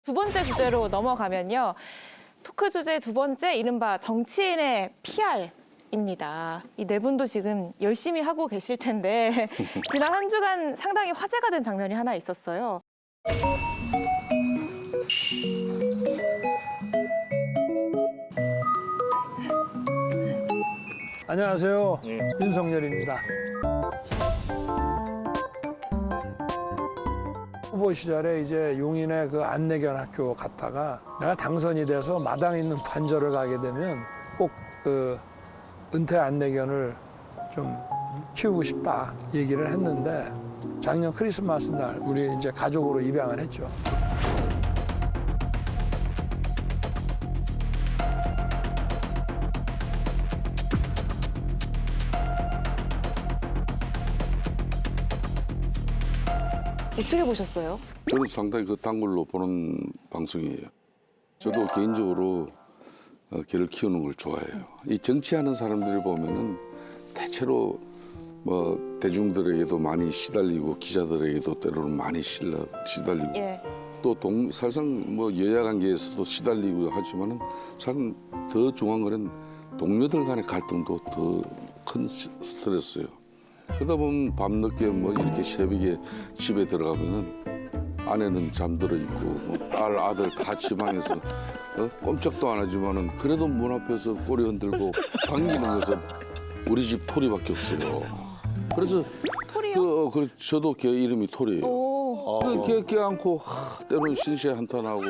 두 번째 주제로 넘어가면요. 토크 주제 두 번째, 이른바 정치인의 PR입니다. 이 네 분도 지금 열심히 하고 계실 텐데 지난 한 주간 상당히 화제가 된 장면이 하나 있었어요. 안녕하세요. 윤석열입니다. 후보 시절에 이제 용인의 그 안내견 학교 갔다가 내가 당선이 돼서 마당에 있는 관저를 가게 되면 꼭 그 은퇴 안내견을 좀 키우고 싶다 얘기를 했는데 작년 크리스마스 날 우리 이제 가족으로 입양을 했죠. 어떻게 보셨어요? 저도 상당히 그 단골로 보는 방송이에요. 저도 개인적으로 개를 키우는 걸 좋아해요. 이 정치하는 사람들을 보면은 대체로 뭐 대중들에게도 많이 시달리고 기자들에게도 때로는 많이 시달리고 예. 또 사실상 뭐 여야 관계에서도 시달리고 하지만은 참 더 중요한 거는 동료들 간의 갈등도 더 큰 스트레스예요. 그러다 보면 밤늦게 뭐 이렇게 새벽에 집에 들어가면은 아내는 잠들어 있고 뭐 딸 아들 다 지방에서 꼼짝도 안 하지만은 그래도 문 앞에서 꼬리 흔들고 반기는 것은 우리 집 토리밖에 없어요. 그래서 토리요? 저도 걔 이름이 토리예요. 오. 걔 안고 때로는 신세 한탄하고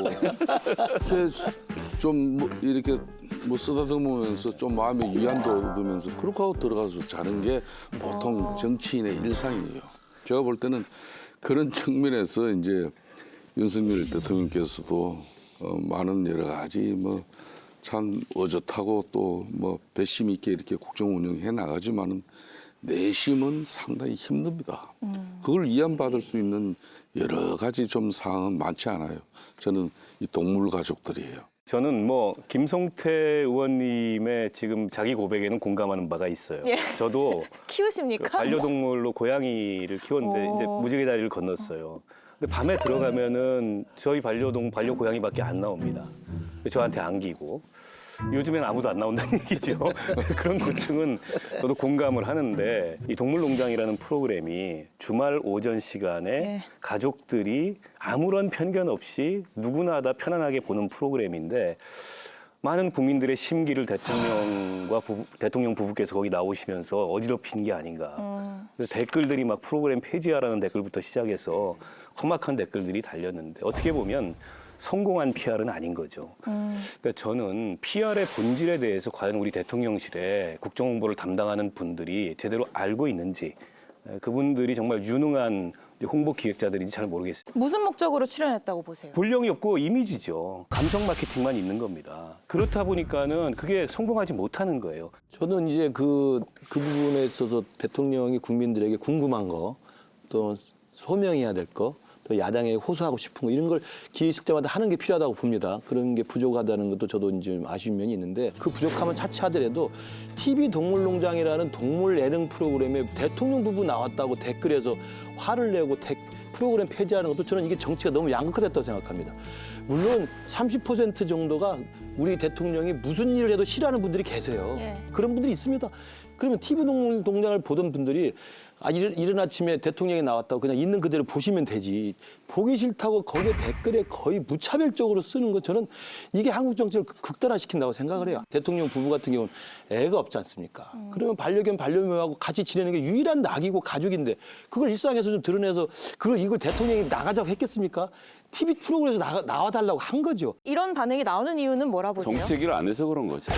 걔좀 뭐 이렇게 뭐 쓰다듬으면서 좀 마음의 위안도 얻으면서 그렇게 하고 들어가서 자는 게 보통 정치인의 일상이에요. 제가 볼 때는 그런 측면에서 이제 윤석열 대통령께서도 많은 여러 가지 뭐 참 어젓하고 또 뭐 배심 있게 이렇게 국정 운영해 나가지만은 내심은 상당히 힘듭니다. 그걸 위안받을 수 있는 여러 가지 좀 사항은 많지 않아요. 저는 이 동물 가족들이에요. 저는 뭐 김성태 의원님의 지금 자기 고백에는 공감하는 바가 있어요. 예. 저도 키우십니까? 반려동물로 고양이를 키웠는데 이제 무지개 다리를 건넜어요. 근데 밤에 들어가면은 저희 반려 고양이밖에 안 나옵니다. 저한테 안기고. 요즘엔 아무도 안 나온다는 얘기죠. 그런 고충은 저도 공감을 하는데 이 동물농장이라는 프로그램이 주말 오전 시간에 네. 가족들이 아무런 편견 없이 누구나 다 편안하게 보는 프로그램인데 많은 국민들의 심기를 대통령 부부께서 거기 나오시면서 어지럽힌 게 아닌가. 그래서 댓글들이 막 프로그램 폐지하라는 댓글부터 시작해서 험악한 댓글들이 달렸는데 어떻게 보면 성공한 PR은 아닌 거죠. 그러니까 저는 PR의 본질에 대해서 과연 우리 대통령실에 국정홍보를 담당하는 분들이 제대로 알고 있는지 그분들이 정말 유능한 홍보 기획자들인지 잘 모르겠습니다. 무슨 목적으로 출연했다고 보세요? 본령이 없고 이미지죠. 감성 마케팅만 있는 겁니다. 그렇다 보니까는 그게 성공하지 못하는 거예요. 저는 이제 그 부분에 있어서 대통령이 국민들에게 궁금한 거, 또 소명해야 될 거, 또 야당에 호소하고 싶은 거 이런 걸 기회 있을 때마다 하는 게 필요하다고 봅니다. 그런 게 부족하다는 것도 저도 이제 아쉬운 면이 있는데 그 부족함은 차치하더라도 TV 동물농장이라는 동물 예능 프로그램에 대통령 부부 나왔다고 댓글에서 화를 내고 프로그램 폐지하는 것도 저는 이게 정치가 너무 양극화됐다고 생각합니다. 물론 30% 정도가 우리 대통령이 무슨 일을 해도 싫어하는 분들이 계세요. 예. 그런 분들이 있습니다. 그러면 TV 동물농장을 보던 분들이 이른 아침에 대통령이 나왔다고 그냥 있는 그대로 보시면 되지. 보기 싫다고 거기에 댓글에 거의 무차별적으로 쓰는 것 저는 이게 한국 정치를 극단화시킨다고 생각을 해요. 대통령 부부 같은 경우는 애가 없지 않습니까? 그러면 반려견, 반려묘하고 같이 지내는 게 유일한 낙이고 가족인데 그걸 일상에서 좀 드러내서 이걸 대통령이 나가자고 했겠습니까? TV 프로그램에서 나와달라고 한 거죠. 이런 반응이 나오는 이유는 뭐라 보세요? 정책을 안 해서 그런 거죠.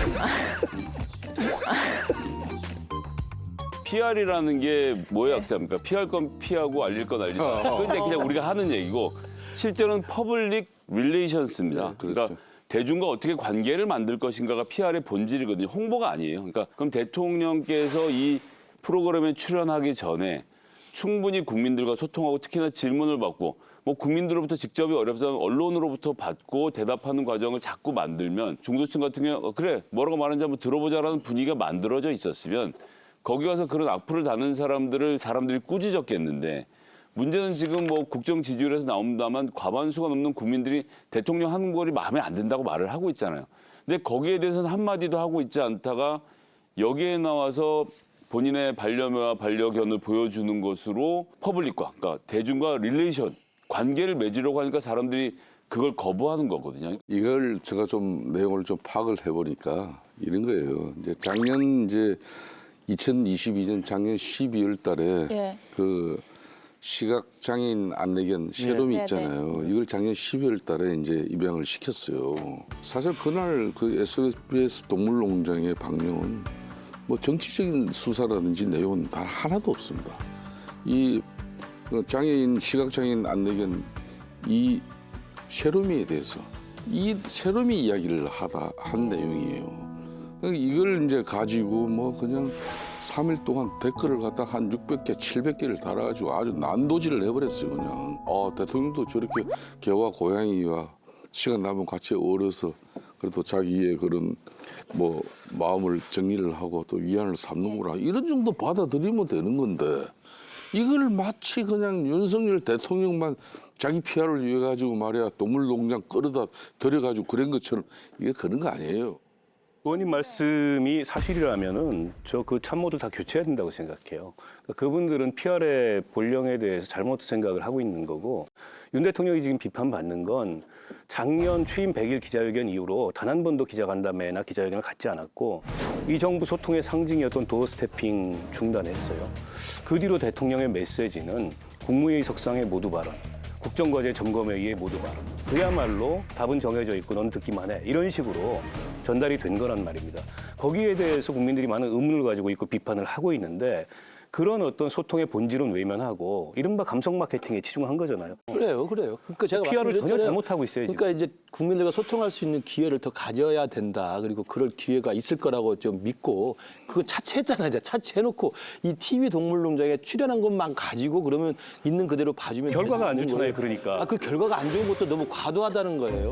PR이라는 게 뭐의 약자입니까? 피할 건 피하고 알릴 건 알리자. 그건 이제 그냥 우리가 하는 얘기고 실제로는 퍼블릭 릴레이션스입니다. 네, 그렇죠. 그러니까 대중과 어떻게 관계를 만들 것인가가 PR의 본질이거든요. 홍보가 아니에요. 그러니까 그럼 대통령께서 이 프로그램에 출연하기 전에 충분히 국민들과 소통하고 특히나 질문을 받고 뭐 국민들로부터 직접이 어렵다면 언론으로부터 받고 대답하는 과정을 자꾸 만들면 중도층 같은 경우 그래 뭐라고 말하는지 한번 들어보자라는 분위기가 만들어져 있었으면 거기 가서 그런 악플을 다는 사람들이 꾸짖었겠는데 문제는 지금 뭐 국정 지지율에서 나옵니다만 과반수가 넘는 국민들이 대통령 하는 거이 마음에 안 든다고 말을 하고 있잖아요. 근데 거기에 대해서는 한마디도 하고 있지 않다가 여기에 나와서 본인의 반려묘와 반려견을 보여주는 것으로 퍼블릭과, 그러니까 대중과 릴레이션, 관계를 맺으려고 하니까 사람들이 그걸 거부하는 거거든요. 이걸 제가 좀 내용을 좀 파악을 해보니까 이런 거예요. 이제 작년 이제 2022년 작년 12월 달에 예. 그 시각장애인 안내견 쉐롬이 네. 있잖아요. 이걸 작년 12월 달에 이제 입양을 시켰어요. 사실 그날 그 SBS 동물농장의 방영은 뭐 정치적인 수사라든지 내용은 단 하나도 없습니다. 이 장애인 시각장애인 안내견 이 쉐롬이에 대해서 이 쉐롬이 이야기를 한 내용이에요. 이걸 이제 가지고 뭐 그냥 3일 동안 댓글을 갖다 한 600개, 700개를 달아가지고 아주 난도질을 해버렸어요, 그냥. 대통령도 저렇게 개와 고양이와 시간 나면 같이 어울려서 그래도 자기의 그런 뭐 마음을 정리를 하고 또 위안을 삼는구나. 이런 정도 받아들이면 되는 건데 이걸 마치 그냥 윤석열 대통령만 자기 PR을 위해 가지고 말이야 동물농장 끌어다 들여가지고 그런 것처럼 이게 그런 거 아니에요. 의원님 말씀이 사실이라면은 저 그 참모들 다 교체해야 된다고 생각해요. 그러니까 그분들은 PR의 본령에 대해서 잘못 생각을 하고 있는 거고 윤 대통령이 지금 비판받는 건 작년 취임 100일 기자회견 이후로 단 한 번도 기자간담회나 기자회견을 갖지 않았고 이 정부 소통의 상징이었던 도어 스태핑 중단했어요. 그 뒤로 대통령의 메시지는 국무회의 석상의 모두 발언, 국정과제 점검회의의 모두 발언. 그야말로 답은 정해져 있고 넌 듣기만 해. 이런 식으로 전달이 된 거란 말입니다. 거기에 대해서 국민들이 많은 의문을 가지고 있고 비판을 하고 있는데 그런 어떤 소통의 본질은 외면하고 이른바 감성 마케팅에 치중한 거잖아요. 그래요. 그러니까 제가 PR을 전혀 말씀드렸잖아요. 잘못하고 있어요, 지금. 그러니까 이제 국민들과 소통할 수 있는 기회를 더 가져야 된다. 그리고 그럴 기회가 있을 거라고 좀 믿고 그거 차치했잖아요. 이제 차치해놓고 이 TV 동물농장에 출연한 것만 가지고 그러면 있는 그대로 봐주면 결과가 안 될수 있는 좋잖아요, 거예요. 그러니까. 그 결과가 안 좋은 것도 너무 과도하다는 거예요.